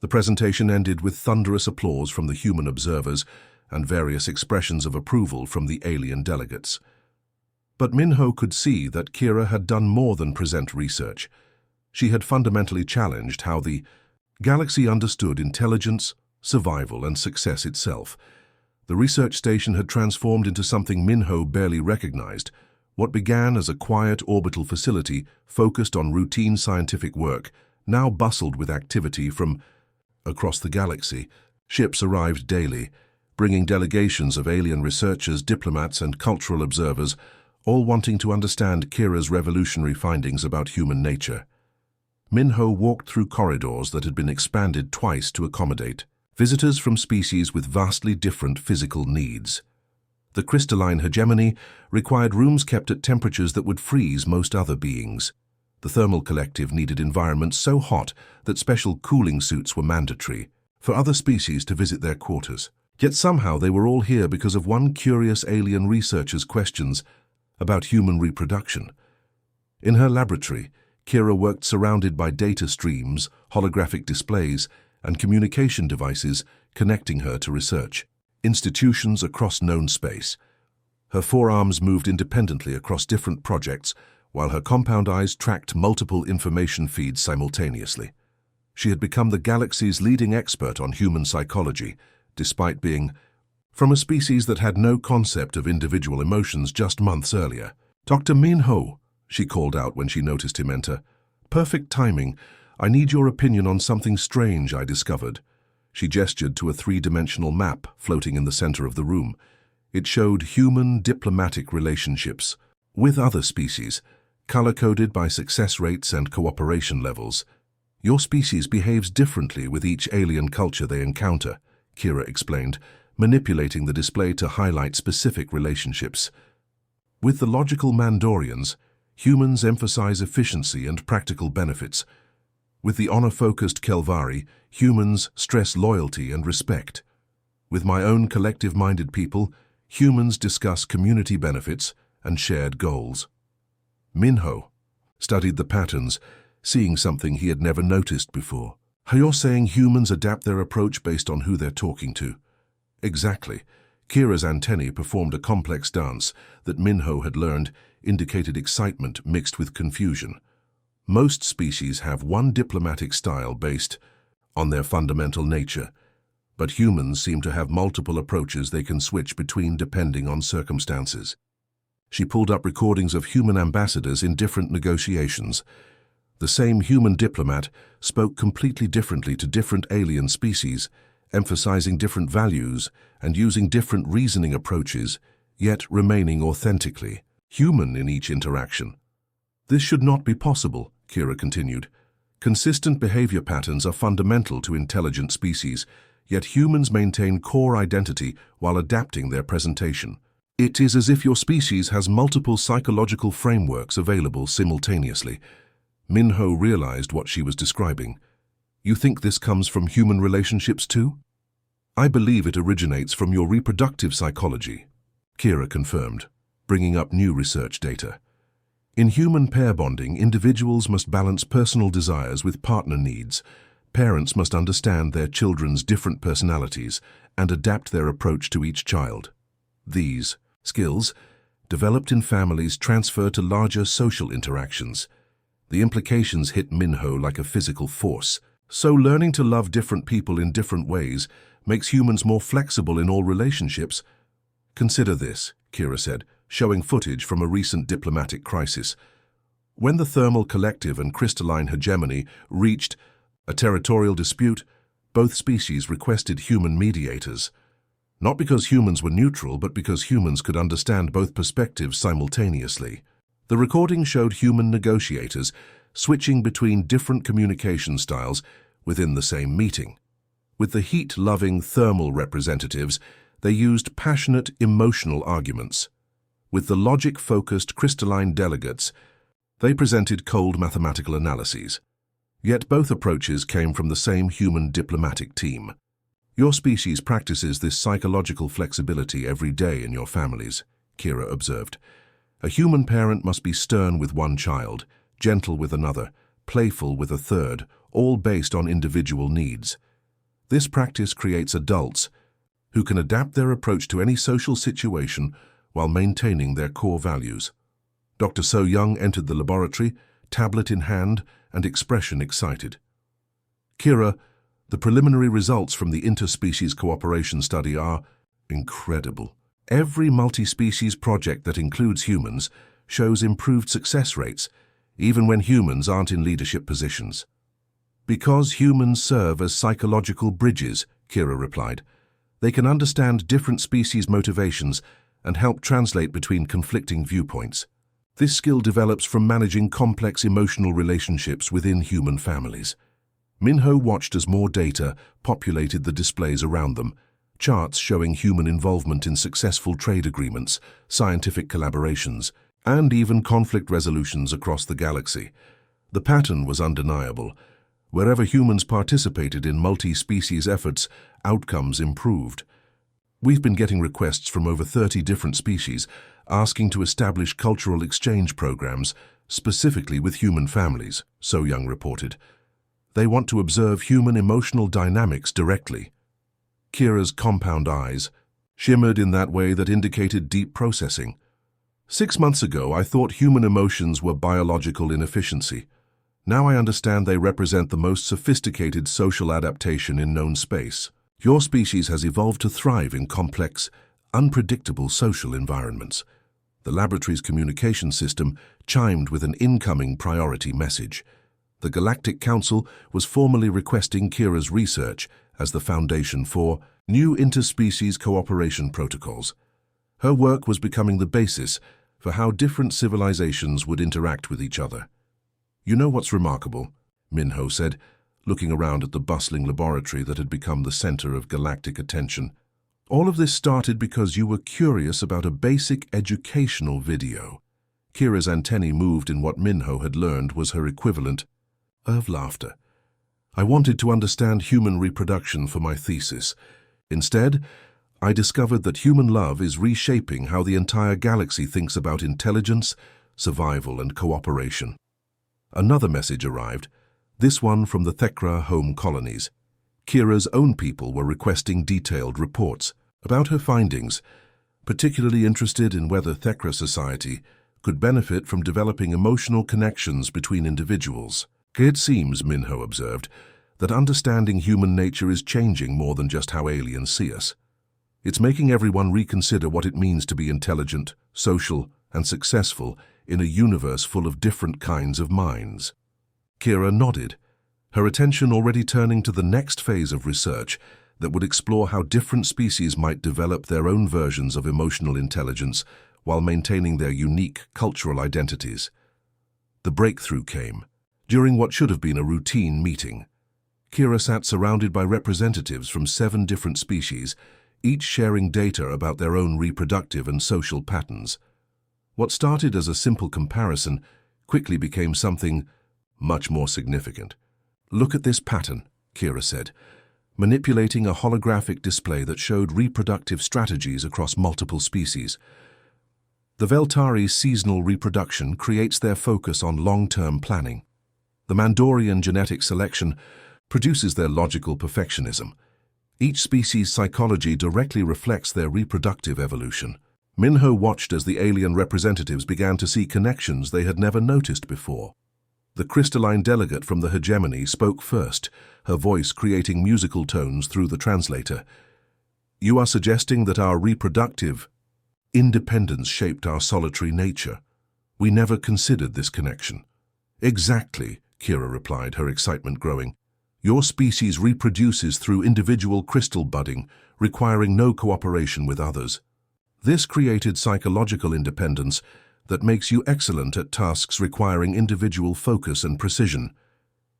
The presentation ended with thunderous applause from the human observers and various expressions of approval from the alien delegates. But Minho could see that Kira had done more than present research. She had fundamentally challenged how the galaxy understood intelligence, survival, and success itself. The research station had transformed into something Minho barely recognized. What began as a quiet orbital facility focused on routine scientific work now bustled with activity from across the galaxy. Ships arrived daily, bringing delegations of alien researchers, diplomats, and cultural observers, all wanting to understand Kira's revolutionary findings about human nature. Minho walked through corridors that had been expanded twice to accommodate visitors from species with vastly different physical needs. The crystalline hegemony required rooms kept at temperatures that would freeze most other beings. The thermal collective needed environments so hot that special cooling suits were mandatory for other species to visit their quarters. Yet somehow they were all here because of one curious alien researcher's questions about human reproduction. In her laboratory, Kira worked surrounded by data streams, holographic displays, and communication devices connecting her to research institutions across known space. Her forearms moved independently across different projects, while her compound eyes tracked multiple information feeds simultaneously. She had become the galaxy's leading expert on human psychology, despite being from a species that had no concept of individual emotions just months earlier. "Dr. Min-ho," she called out when she noticed him enter. "Perfect timing. I need your opinion on something strange I discovered." She gestured to a three-dimensional map floating in the center of the room. It showed human diplomatic relationships with other species, color-coded by success rates and cooperation levels. "Your species behaves differently with each alien culture they encounter," Kira explained, manipulating the display to highlight specific relationships. "With the logical Mandorians, humans emphasize efficiency and practical benefits. With the honor-focused Kelvari, humans stress loyalty and respect. With my own collective-minded people, humans discuss community benefits and shared goals." Minho studied the patterns, seeing something he had never noticed before. "You're saying humans adapt their approach based on who they're talking to?" Exactly. Kira's antennae performed a complex dance that Minho had learned indicated excitement mixed with confusion. Most species have one diplomatic style based on their fundamental nature, but humans seem to have multiple approaches they can switch between depending on circumstances. She pulled up recordings of human ambassadors in different negotiations. The same human diplomat spoke completely differently to different alien species, emphasizing different values and using different reasoning approaches, yet remaining authentically human in each interaction. "This should not be possible," Kira continued. "Consistent behavior patterns are fundamental to intelligent species, yet humans maintain core identity while adapting their presentation. It is as if your species has multiple psychological frameworks available simultaneously." Minho realized what she was describing. "You think this comes from human relationships too?" "I believe it originates from your reproductive psychology," Kira confirmed, bringing up new research data. "In human pair bonding, individuals must balance personal desires with partner needs. Parents must understand their children's different personalities and adapt their approach to each child. These skills, developed in families, transfer to larger social interactions." The implications hit Minho like a physical force. "So learning to love different people in different ways makes humans more flexible in all relationships?" "Consider this," Kira said, showing footage from a recent diplomatic crisis. When the thermal collective and crystalline hegemony reached a territorial dispute, both species requested human mediators. Not because humans were neutral, but because humans could understand both perspectives simultaneously. The recording showed human negotiators switching between different communication styles within the same meeting. With the heat-loving thermal representatives, they used passionate, emotional arguments. With the logic-focused crystalline delegates, they presented cold mathematical analyses. Yet both approaches came from the same human diplomatic team. "Your species practices this psychological flexibility every day in your families," Kira observed. "A human parent must be stern with one child, gentle with another, playful with a third, all based on individual needs. This practice creates adults who can adapt their approach to any social situation while maintaining their core values." Dr. So Young entered the laboratory, tablet in hand and expression excited. "Kira, the preliminary results from the interspecies cooperation study are incredible. Every multi-species project that includes humans shows improved success rates, even when humans aren't in leadership positions." "Because humans serve as psychological bridges," Kira replied. "They can understand different species' motivations and help translate between conflicting viewpoints. This skill develops from managing complex emotional relationships within human families." Minho watched as more data populated the displays around them, charts showing human involvement in successful trade agreements, scientific collaborations, and even conflict resolutions across the galaxy. The pattern was undeniable. Wherever humans participated in multi-species efforts, outcomes improved. "We've been getting requests from over 30 different species asking to establish cultural exchange programs, specifically with human families," So Young reported. "They want to observe human emotional dynamics directly." Kira's compound eyes shimmered in that way that indicated deep processing. 6 months ago, I thought human emotions were biological inefficiency. Now I understand they represent the most sophisticated social adaptation in known space. Your species has evolved to thrive in complex, unpredictable social environments. The laboratory's communication system chimed with an incoming priority message. The Galactic Council was formally requesting Kira's research as the foundation for new interspecies cooperation protocols. Her work was becoming the basis for how different civilizations would interact with each other. "You know what's remarkable?" Minho said, looking around at the bustling laboratory that had become the center of galactic attention. "All of this started because you were curious about a basic educational video." Kira's antennae moved in what Minho had learned was her equivalent of laughter. "I wanted to understand human reproduction for my thesis. Instead, I discovered that human love is reshaping how the entire galaxy thinks about intelligence, survival, and cooperation." Another message arrived, this one from the Thekra home colonies. Kira's own people were requesting detailed reports about her findings, particularly interested in whether Thekra society could benefit from developing emotional connections between individuals. "It seems," Minho observed, "that understanding human nature is changing more than just how aliens see us. It's making everyone reconsider what it means to be intelligent, social, and successful in a universe full of different kinds of minds." Kira nodded, her attention already turning to the next phase of research that would explore how different species might develop their own versions of emotional intelligence while maintaining their unique cultural identities. The breakthrough came during what should have been a routine meeting. Kira sat surrounded by representatives from 7 different species, each sharing data about their own reproductive and social patterns. What started as a simple comparison quickly became something much more significant. "Look at this pattern," Kira said, manipulating a holographic display that showed reproductive strategies across multiple species. "The Veltari's seasonal reproduction creates their focus on long-term planning. The Mandorian genetic selection produces their logical perfectionism. Each species' psychology directly reflects their reproductive evolution." Minho watched as the alien representatives began to see connections they had never noticed before. The crystalline delegate from the hegemony spoke first, her voice creating musical tones through the translator. "You are suggesting that our reproductive independence shaped our solitary nature. We never considered this connection." "Exactly," Kira replied, her excitement growing. "Your species reproduces through individual crystal budding, requiring no cooperation with others. This created psychological independence that makes you excellent at tasks requiring individual focus and precision."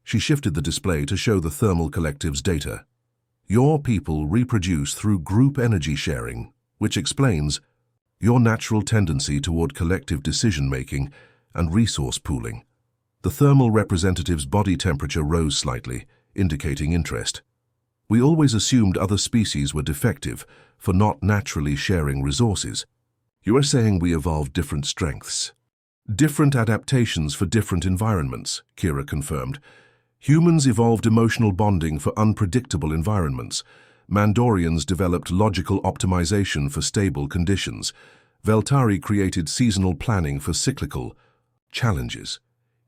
She shifted the display to show the thermal collective's data. "Your people reproduce through group energy sharing, which explains your natural tendency toward collective decision-making and resource pooling." The thermal representative's body temperature rose slightly, indicating interest. "We always assumed other species were defective for not naturally sharing resources. You are saying we evolved different strengths, different adaptations for different environments," Kira confirmed. "Humans evolved emotional bonding for unpredictable environments. Mandorians developed logical optimization for stable conditions. Veltari created seasonal planning for cyclical challenges.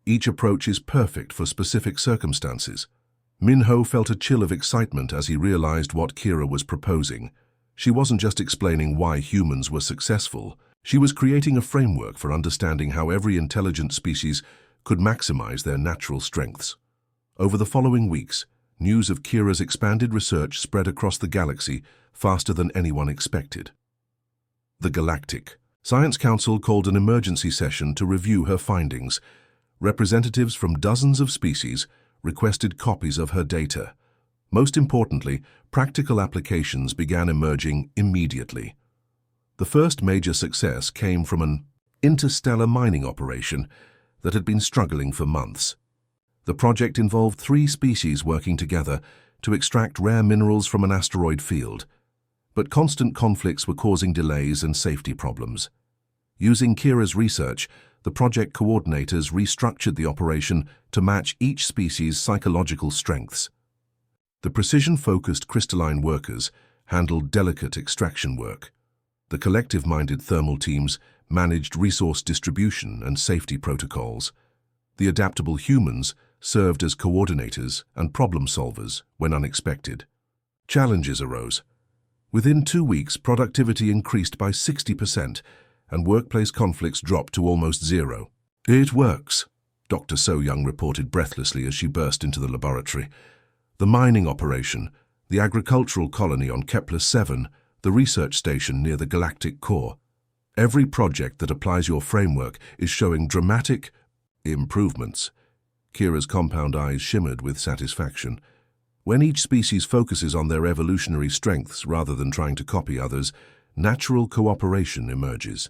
Each approach is perfect for specific circumstances." Minho felt a chill of excitement as he realized what Kira was proposing. She wasn't just explaining why humans were successful. She was creating a framework for understanding how every intelligent species could maximize their natural strengths. Over the following weeks, news of Kira's expanded research spread across the galaxy faster than anyone expected. The Galactic Science Council called an emergency session to review her findings. Representatives from dozens of species requested copies of her data. Most importantly, practical applications began emerging immediately. The first major success came from an interstellar mining operation that had been struggling for months. The project involved 3 species working together to extract rare minerals from an asteroid field, but constant conflicts were causing delays and safety problems. Using Kira's research, the project coordinators restructured the operation to match each species' psychological strengths. The precision-focused crystalline workers handled delicate extraction work. The collective-minded thermal teams managed resource distribution and safety protocols. The adaptable humans served as coordinators and problem solvers when unexpected. Challenges arose. Within 2 weeks, productivity increased by 60% and workplace conflicts dropped to almost zero. "It works," Dr. So-Young reported breathlessly as she burst into the laboratory. The mining operation, the agricultural colony on Kepler-7, the research station near the galactic core. Every project that applies your framework is showing dramatic improvements. Kira's compound eyes shimmered with satisfaction. When each species focuses on their evolutionary strengths rather than trying to copy others, natural cooperation emerges.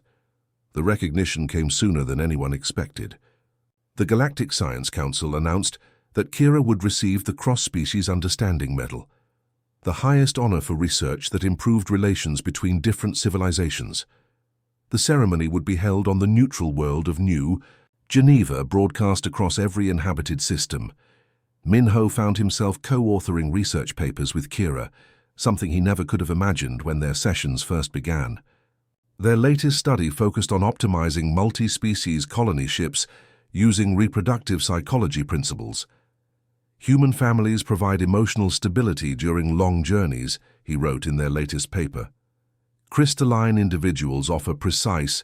The recognition came sooner than anyone expected. The Galactic Science Council announced that Kira would receive the Cross-Species Understanding Medal, the highest honor for research that improved relations between different civilizations. The ceremony would be held on the neutral world of New Geneva, broadcast across every inhabited system. Minho found himself co-authoring research papers with Kira, something he never could have imagined when their sessions first began. Their latest study focused on optimizing multi-species colony ships using reproductive psychology principles. "Human families provide emotional stability during long journeys," he wrote in their latest paper. "Crystalline individuals offer precise,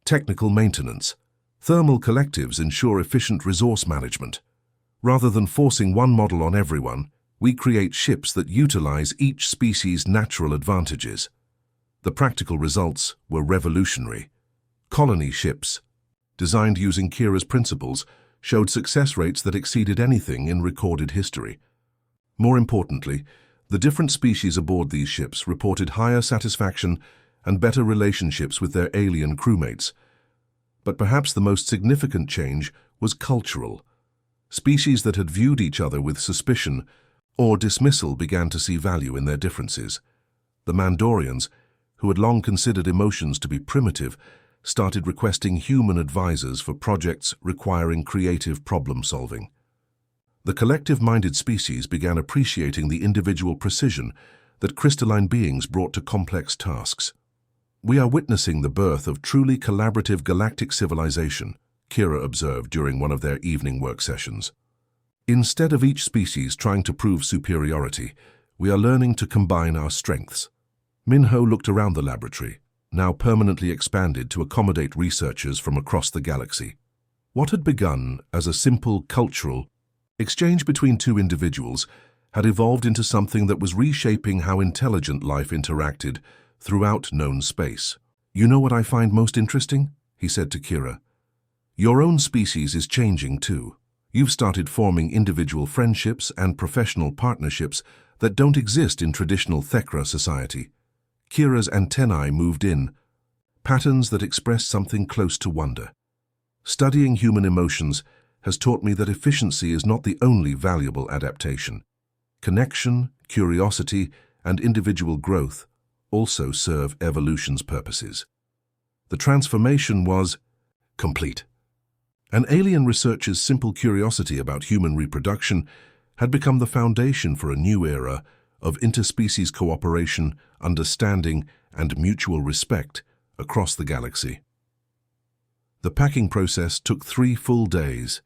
technical maintenance. Thermal collectives ensure efficient resource management. Rather than forcing one model on everyone, we create ships that utilize each species' natural advantages." The practical results were revolutionary. Colony ships, designed using Kira's principles, showed success rates that exceeded anything in recorded history. More importantly, the different species aboard these ships reported higher satisfaction and better relationships with their alien crewmates. But perhaps the most significant change was cultural. Species that had viewed each other with suspicion or dismissal began to see value in their differences. The Mandorians, who had long considered emotions to be primitive, started requesting human advisors for projects requiring creative problem-solving. The collective-minded species began appreciating the individual precision that crystalline beings brought to complex tasks. "We are witnessing the birth of truly collaborative galactic civilization," Kira observed during one of their evening work sessions. "Instead of each species trying to prove superiority, we are learning to combine our strengths." Minho looked around the laboratory, now permanently expanded to accommodate researchers from across the galaxy. What had begun as a simple cultural exchange between two individuals had evolved into something that was reshaping how intelligent life interacted throughout known space. "You know what I find most interesting?" he said to Kira. "Your own species is changing too. You've started forming individual friendships and professional partnerships that don't exist in traditional Thekra society." Kira's antennae moved in, patterns that express something close to wonder. "Studying human emotions has taught me that efficiency is not the only valuable adaptation. Connection, curiosity, and individual growth also serve evolution's purposes." The transformation was complete. An alien researcher's simple curiosity about human reproduction had become the foundation for a new era of interspecies cooperation, understanding, and mutual respect across the galaxy. The packing process took 3 full days.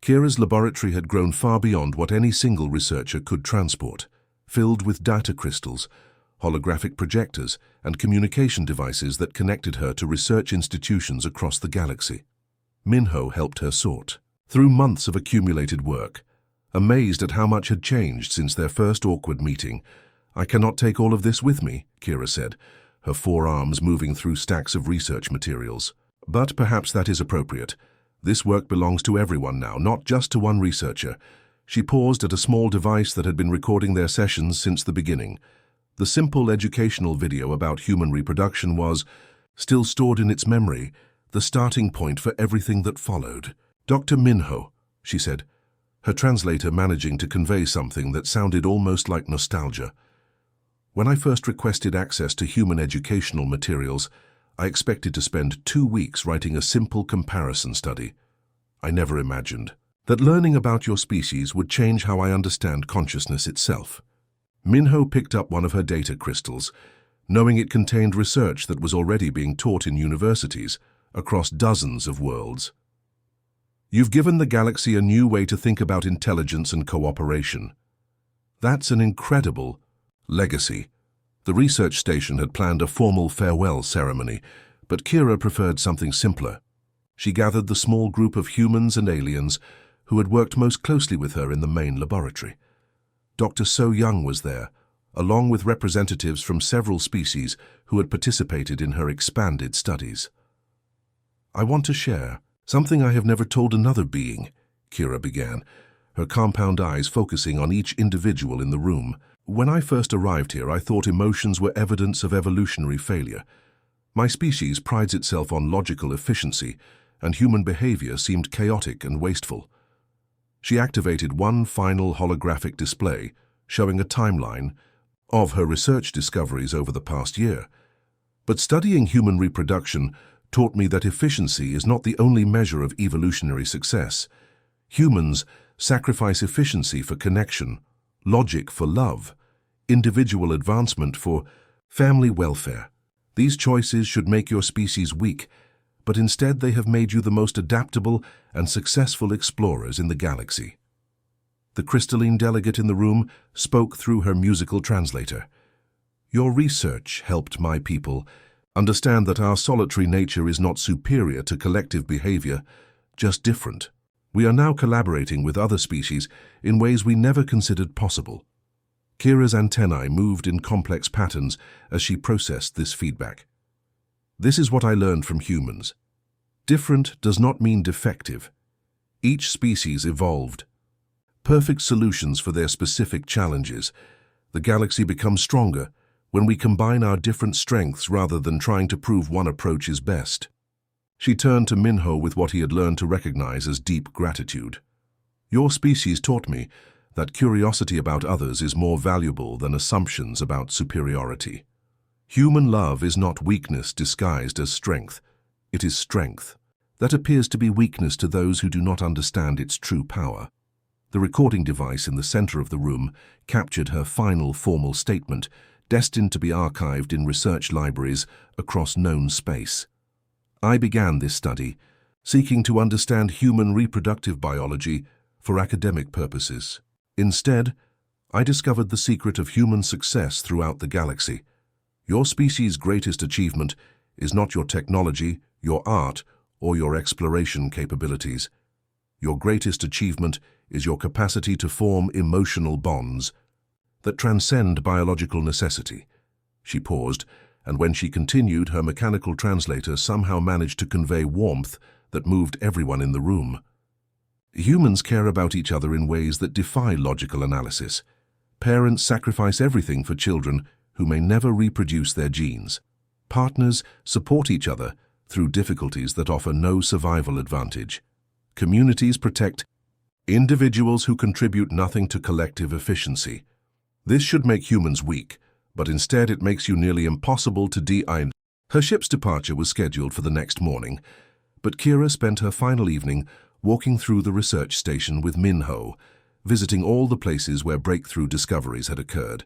Kira's laboratory had grown far beyond what any single researcher could transport, filled with data crystals, holographic projectors, and communication devices that connected her to research institutions across the galaxy. Minho helped her sort through months of accumulated work. Amazed at how much had changed since their first awkward meeting. "I cannot take all of this with me," Kira said, her forearms moving through stacks of research materials. "But perhaps that is appropriate. This work belongs to everyone now, not just to one researcher." She paused at a small device that had been recording their sessions since the beginning. The simple educational video about human reproduction was, still stored in its memory, the starting point for everything that followed. "Dr. Minho," she said, her translator managing to convey something that sounded almost like nostalgia. "When I first requested access to human educational materials, I expected to spend 2 weeks writing a simple comparison study. I never imagined that learning about your species would change how I understand consciousness itself." Minho picked up one of her data crystals, knowing it contained research that was already being taught in universities across dozens of worlds. You've given the galaxy a new way to think about intelligence and cooperation. That's an incredible legacy. The research station had planned a formal farewell ceremony, but Kira preferred something simpler. She gathered the small group of humans and aliens who had worked most closely with her in the main laboratory. Dr. So Young was there, along with representatives from several species who had participated in her expanded studies. "I want to share something I have never told another being," Kira began, her compound eyes focusing on each individual in the room. "When I first arrived here, I thought emotions were evidence of evolutionary failure. My species prides itself on logical efficiency, and human behavior seemed chaotic and wasteful." She activated one final holographic display, showing a timeline of her research discoveries over the past year. "But studying human reproduction taught me that efficiency is not the only measure of evolutionary success. Humans sacrifice efficiency for connection, logic for love, individual advancement for family welfare. These choices should make your species weak, but instead they have made you the most adaptable and successful explorers in the galaxy." The crystalline delegate in the room spoke through her musical translator. "Your research helped my people understand that our solitary nature is not superior to collective behavior, just different. We are now collaborating with other species in ways we never considered possible." Kira's antennae moved in complex patterns as she processed this feedback. "This is what I learned from humans. Different does not mean defective. Each species evolved perfect solutions for their specific challenges. The galaxy becomes stronger when we combine our different strengths rather than trying to prove one approach is best." She turned to Minho with what he had learned to recognize as deep gratitude. "Your species taught me that curiosity about others is more valuable than assumptions about superiority. Human love is not weakness disguised as strength. It is strength. That appears to be weakness to those who do not understand its true power." The recording device in the center of the room captured her final formal statement, destined to be archived in research libraries across known space. "I began this study, seeking to understand human reproductive biology for academic purposes. Instead, I discovered the secret of human success throughout the galaxy. Your species' greatest achievement is not your technology, your art, or your exploration capabilities. Your greatest achievement is your capacity to form emotional bonds that transcend biological necessity." She paused, and when she continued, her mechanical translator somehow managed to convey warmth that moved everyone in the room. "Humans care about each other in ways that defy logical analysis. Parents sacrifice everything for children who may never reproduce their genes. Partners support each other through difficulties that offer no survival advantage. Communities protect individuals who contribute nothing to collective efficiency. This should make humans weak, but instead it makes you nearly impossible to de-ind." Her ship's departure was scheduled for the next morning, but Kira spent her final evening walking through the research station with Minho, visiting all the places where breakthrough discoveries had occurred.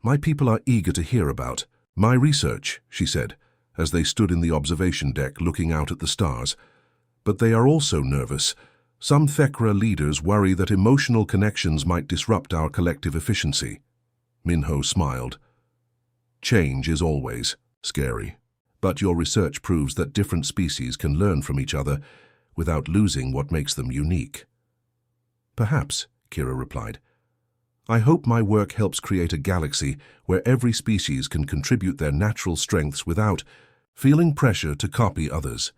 "My people are eager to hear about my research," she said, as they stood in the observation deck looking out at the stars. "But they are also nervous. Some Thekra leaders worry that emotional connections might disrupt our collective efficiency." Minho smiled. "Change is always scary, but your research proves that different species can learn from each other without losing what makes them unique." "Perhaps," Kira replied. "I hope my work helps create a galaxy where every species can contribute their natural strengths without feeling pressure to copy others."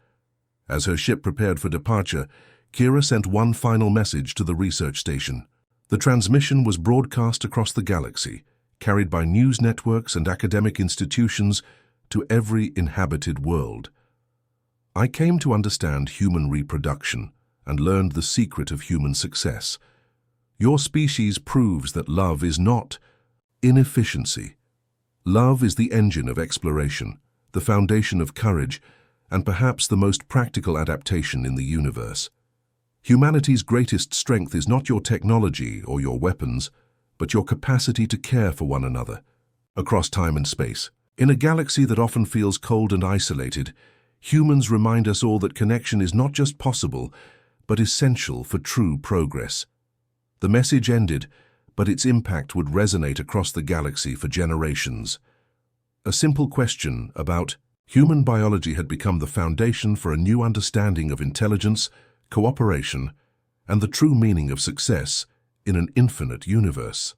As her ship prepared for departure, Kira sent one final message to the research station. The transmission was broadcast across the galaxy, carried by news networks and academic institutions to every inhabited world. "I came to understand human reproduction and learned the secret of human success. Your species proves that love is not inefficiency. Love is the engine of exploration, the foundation of courage, and perhaps the most practical adaptation in the universe. Humanity's greatest strength is not your technology or your weapons, but your capacity to care for one another across time and space." In a galaxy that often feels cold and isolated, humans remind us all that connection is not just possible, but essential for true progress. The message ended, but its impact would resonate across the galaxy for generations. A simple question about human biology had become the foundation for a new understanding of intelligence, cooperation, and the true meaning of success in an infinite universe.